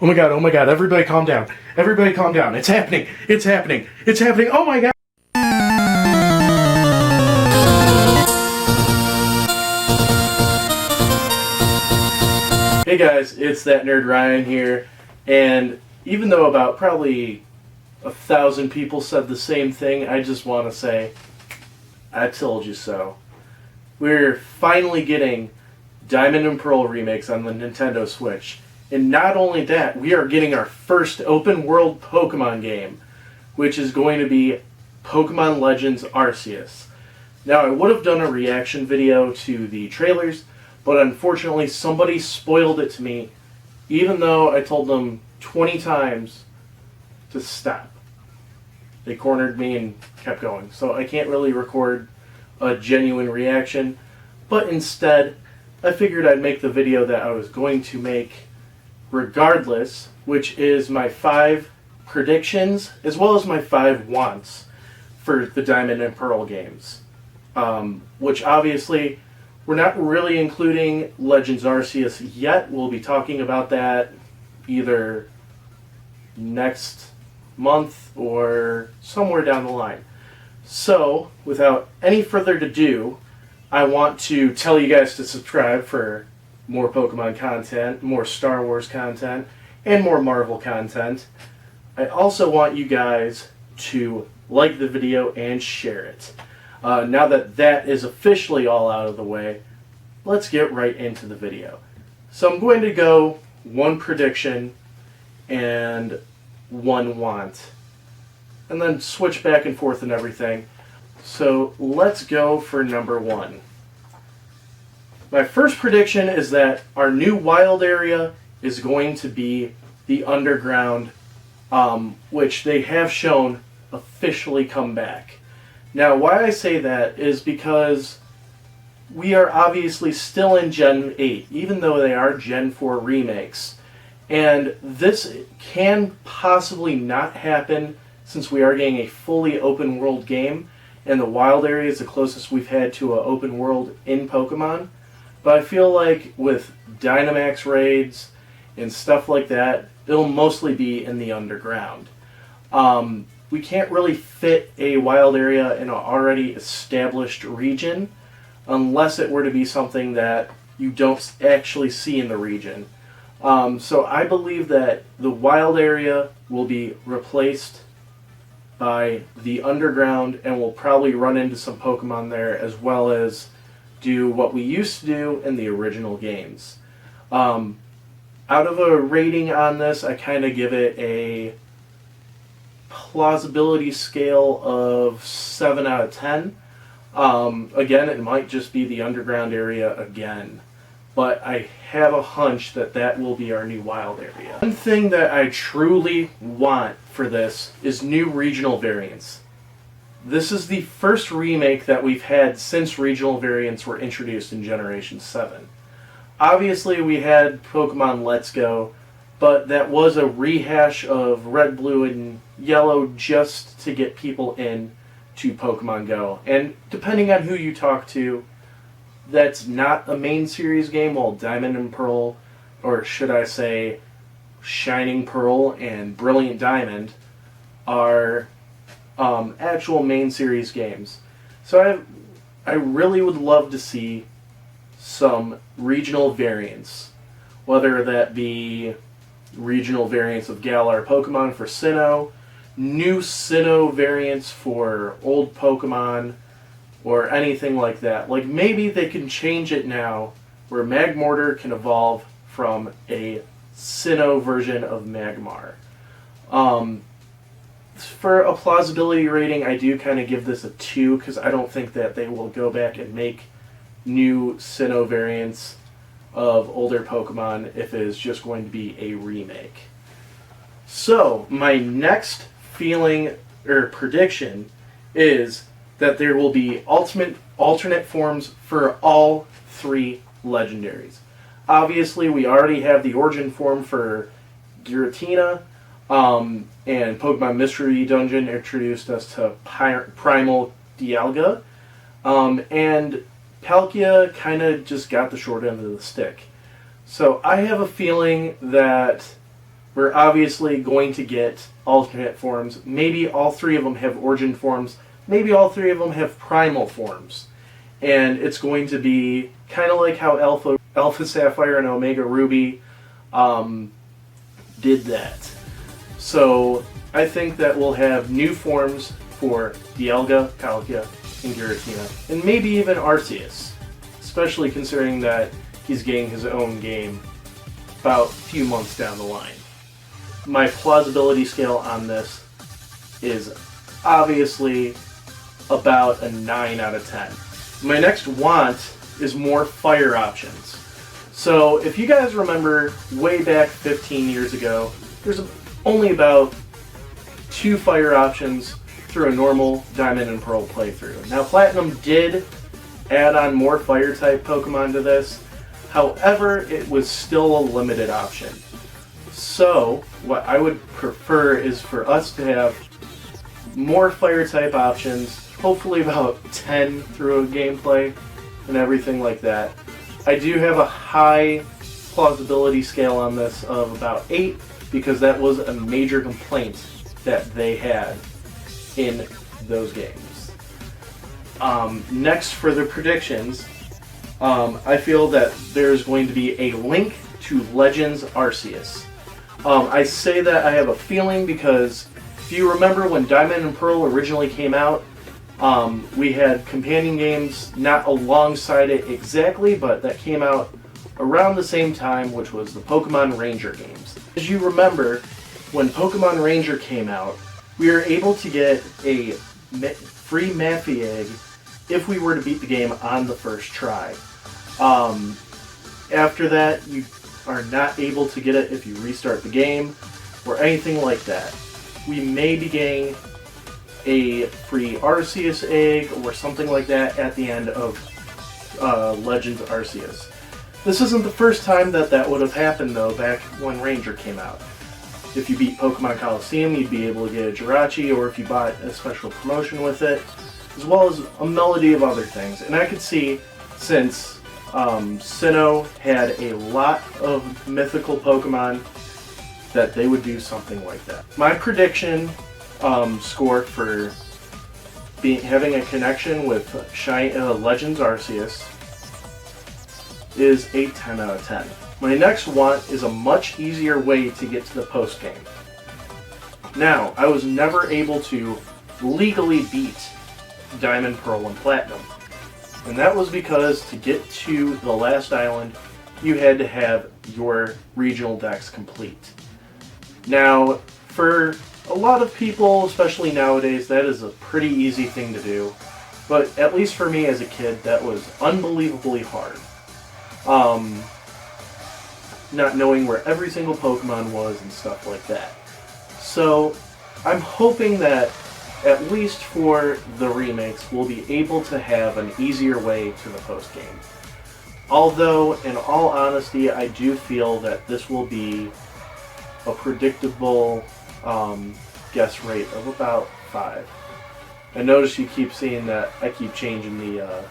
oh my god, everybody calm down. Everybody calm down. It's happening. It's happening. It's happening. Oh my god. Hey guys, it's that nerd Ryan here, and even though about probably 1,000 people said the same thing, I just want to say, I told you so. We're finally getting Diamond and Pearl remakes on the Nintendo Switch. And not only that, we are getting our first open world Pokemon game, which is going to be Pokemon Legends Arceus. Now, I would have done a reaction video to the trailers, but unfortunately somebody spoiled it to me, even though I told them 20 times to stop. They cornered me and kept going. So I can't really record a genuine reaction, but instead I figured I'd make the video that I was going to make regardless, which is my 5 predictions as well as my 5 wants for the Diamond and Pearl games. Which obviously we're not really including Legends Arceus yet. We'll be talking about that either next month or somewhere down the line. So, without any further ado, I want to tell you guys to subscribe for more Pokemon content, more Star Wars content, and more Marvel content. I also want you guys to like the video and share it. Now that that is officially all out of the way, let's get right into the video. So I'm going to go 1 prediction and 1 want, and then switch back and forth and everything. So let's go for number 1. My first prediction is that our new wild area is going to be the underground, which they have shown officially come back. Now, why I say that is because we are obviously still in Gen 8, even though they are Gen 4 remakes. And this can possibly not happen since we are getting a fully open world game, and the wild area is the closest we've had to an open world in Pokemon. But I feel like with Dynamax raids and stuff like that, it'll mostly be in the underground. We can't really fit a wild area in an already established region unless it were to be something that you don't actually see in the region. So I believe that the wild area will be replaced by the underground, and we'll probably run into some Pokemon there as well as do what we used to do in the original games. Out of a rating on this, I kind of give it a plausibility scale of 7 out of 10. Again, it might just be the underground area again, but I have a hunch that that will be our new wild area. One thing that I truly want for this is new regional variants. This is the first remake that we've had since regional variants were introduced in Generation 7. Obviously, we had Pokemon Let's Go, but that was a rehash of Red, Blue, and Yellow just to get people in to Pokemon Go. And depending on who you talk to, that's not a main series game, while Diamond and Pearl, or should I say Shining Pearl and Brilliant Diamond, are actual main series games. So I really would love to see some regional variants, whether that be regional variants of Galar Pokemon for Sinnoh, new Sinnoh variants for old Pokemon, or anything like that. Like maybe they can change it now where Magmortar can evolve from a Sinnoh version of Magmar. For a plausibility rating, I do kind of give this a 2 because I don't think that they will go back and make new Sinnoh variants of older Pokemon if it is just going to be a remake. So, my next feeling or prediction is that there will be alternate forms for all 3 legendaries. Obviously, we already have the origin form for Giratina, and Pokemon Mystery Dungeon introduced us to Primal Dialga, and Palkia kind of just got the short end of the stick. So I have a feeling that We're obviously going to get alternate forms. Maybe all three of them have origin forms. Maybe all three of them have primal forms. And it's going to be kind of like how Alpha Sapphire and Omega Ruby did that. So I think that we'll have new forms for Dialga, Palkia, and Giratina, and maybe even Arceus, especially considering that he's getting his own game about a few months down the line. My plausibility scale on this is obviously about a 9 out of 10. My next want is more fire options. So if you guys remember way back 15 years ago, there's only about 2 fire options through a normal Diamond and Pearl playthrough. Now Platinum did add on more fire type Pokemon to this, however it was still a limited option. So what I would prefer is for us to have more fire type options, hopefully about 10 through a gameplay and everything like that. I do have a high plausibility scale on this of about 8 because that was a major complaint that they had in those games. Next, for the predictions, I feel that there's going to be a link to Legends Arceus. I say that I have a feeling because if you remember when Diamond and Pearl originally came out, we had companion games not alongside it exactly, but that came out around the same time, which was the Pokemon Ranger games. As you remember, when Pokemon Ranger came out, we were able to get a free Maffy Egg if we were to beat the game on the first try. After that, you are not able to get it if you restart the game or anything like that. We may be getting a free Arceus egg or something like that at the end of Legends Arceus. This isn't the first time that that would have happened though, back when Ranger came out. If you beat Pokemon Coliseum, you'd be able to get a Jirachi, or if you bought a special promotion with it, as well as a melody of other things. And I could see, since Sinnoh had a lot of mythical Pokemon, that they would do something like that. My prediction score for having a connection with Legends Arceus is a 10 out of 10. My next want is a much easier way to get to the post game. Now, I was never able to legally beat Diamond, Pearl, and Platinum. And that was because to get to the last island, you had to have your regional dex complete. Now, for a lot of people, especially nowadays, that is a pretty easy thing to do. But at least for me as a kid, that was unbelievably hard. Not knowing where every single Pokemon was and stuff like that. So, I'm hoping that, at least for the remakes, we'll be able to have an easier way to the post-game. Although, in all honesty, I do feel that this will be a predictable guess rate of about 5. I notice you keep seeing that I keep changing the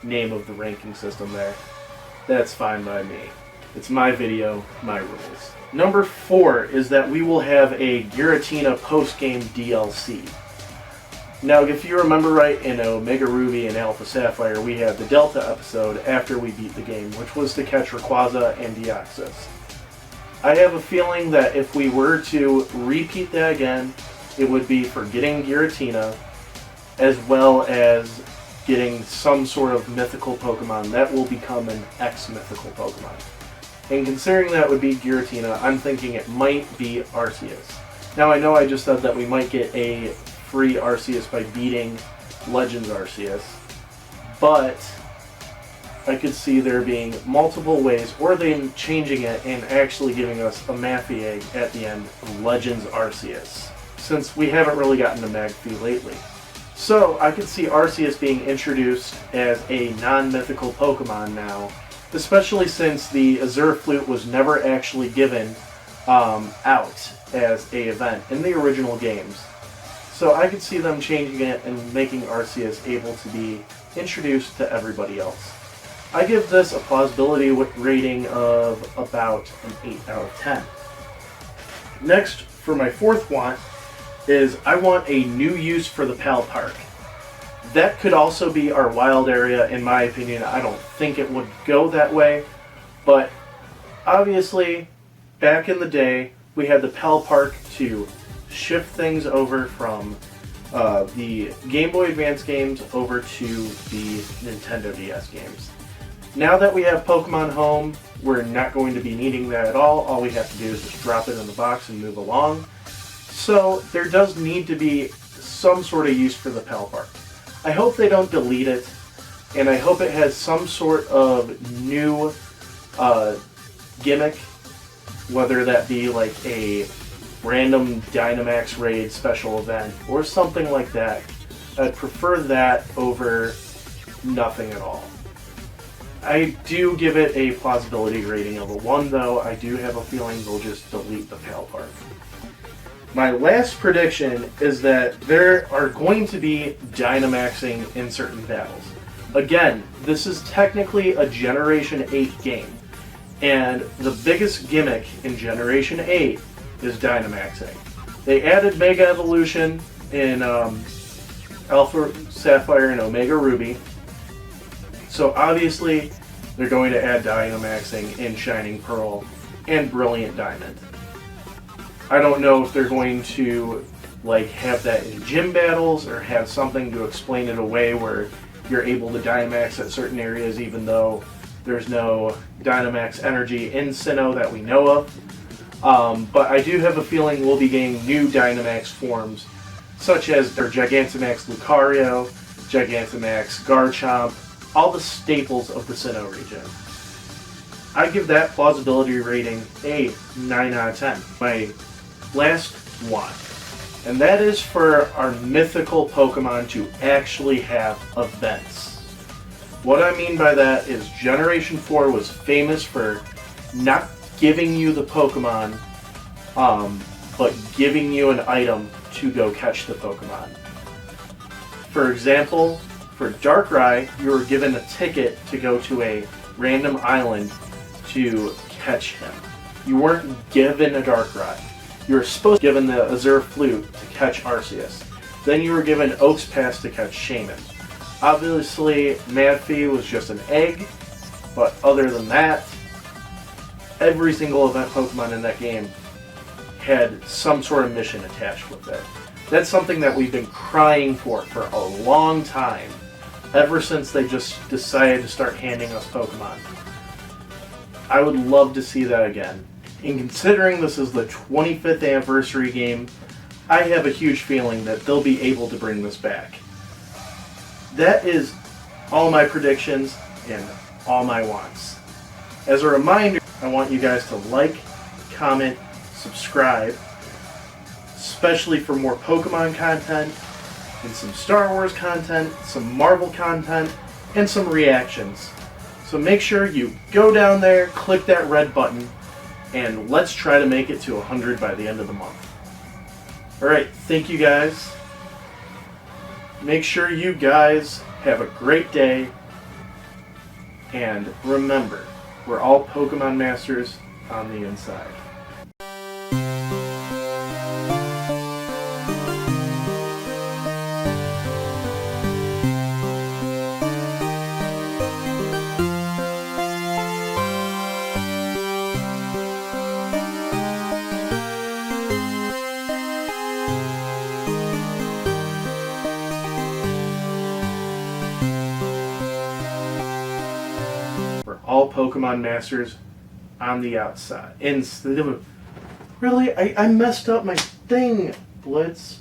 name of the ranking system there. That's fine by me. It's my video, my rules. Number 4 is that we will have a Giratina post-game DLC. Now, if you remember right, in Omega Ruby and Alpha Sapphire, we had the Delta episode after we beat the game, which was to catch Rayquaza and Deoxys. I have a feeling that if we were to repeat that again, it would be for getting Giratina, as well as getting some sort of mythical Pokemon that will become an ex-mythical Pokemon. And considering that would be Giratina, I'm thinking it might be Arceus. Now, I know I just said that we might get a free Arceus by beating Legends Arceus, but I could see there being multiple ways, or them changing it and actually giving us a Maffy Egg at the end of Legends Arceus, since we haven't really gotten a Magpie lately. So I could see Arceus being introduced as a non-mythical Pokemon now, especially since the Azure Flute was never actually given out as a event in the original games. So I could see them changing it and making Arceus able to be introduced to everybody else. I give this a plausibility rating of about an 8 out of 10. Next, for my fourth want, is I want a new use for the Pal Park. That could also be our wild area, in my opinion. I don't think it would go that way, but obviously, back in the day, we had the Pal Park to shift things over from the Game Boy Advance games over to the Nintendo DS games. Now that we have Pokemon Home, we're not going to be needing that at all. All we have to do is just drop it in the box and move along. So there does need to be some sort of use for the Pal Park. I hope they don't delete it, and I hope it has some sort of new gimmick, whether that be like a random Dynamax raid special event or something like that. I'd prefer that over nothing at all. I do give it a plausibility rating of a 1, though. I do have a feeling they'll just delete the Pal Park. My last prediction is that there are going to be Dynamaxing in certain battles. Again, this is technically a Generation 8 game, and the biggest gimmick in Generation 8 is Dynamaxing. They added Mega Evolution in Alpha Sapphire and Omega Ruby, so obviously they're going to add Dynamaxing in Shining Pearl and Brilliant Diamond. I don't know if they're going to have that in gym battles or have something to explain it away where you're able to Dynamax at certain areas even though there's no Dynamax energy in Sinnoh that we know of. But I do have a feeling we'll be getting new Dynamax forms, such as their Gigantamax Lucario, Gigantamax Garchomp, all the staples of the Sinnoh region. I give that plausibility rating a 9 out of 10. My last one, and that is for our mythical Pokemon to actually have events. What I mean by that is Generation 4 was famous for not giving you the Pokemon, but giving you an item to go catch the Pokemon. For example, for Darkrai, you were given a ticket to go to a random island to catch him. You weren't given a Darkrai. You were supposed to be given the Azure Flute to catch Arceus. Then you were given Oak's Pass to catch Shaman. Obviously, Madphy was just an egg, but other than that, every single event Pokemon in that game had some sort of mission attached with it. That's something that we've been crying for a long time, ever since they just decided to start handing us Pokemon. I would love to see that again. And considering this is the 25th anniversary game, I have a huge feeling that they'll be able to bring this back. That is all my predictions and all my wants. As a reminder, I want you guys to like, comment, subscribe, especially for more Pokemon content, and some Star Wars content, some Marvel content, and some reactions. So make sure you go down there, click that red button, and let's try to make it to 100 by the end of the month. Alright, thank you guys. Make sure you guys have a great day, and remember, we're all Pokemon Masters on the inside. All Pokemon Masters on the outside. Really? I messed up my thing, Blitz.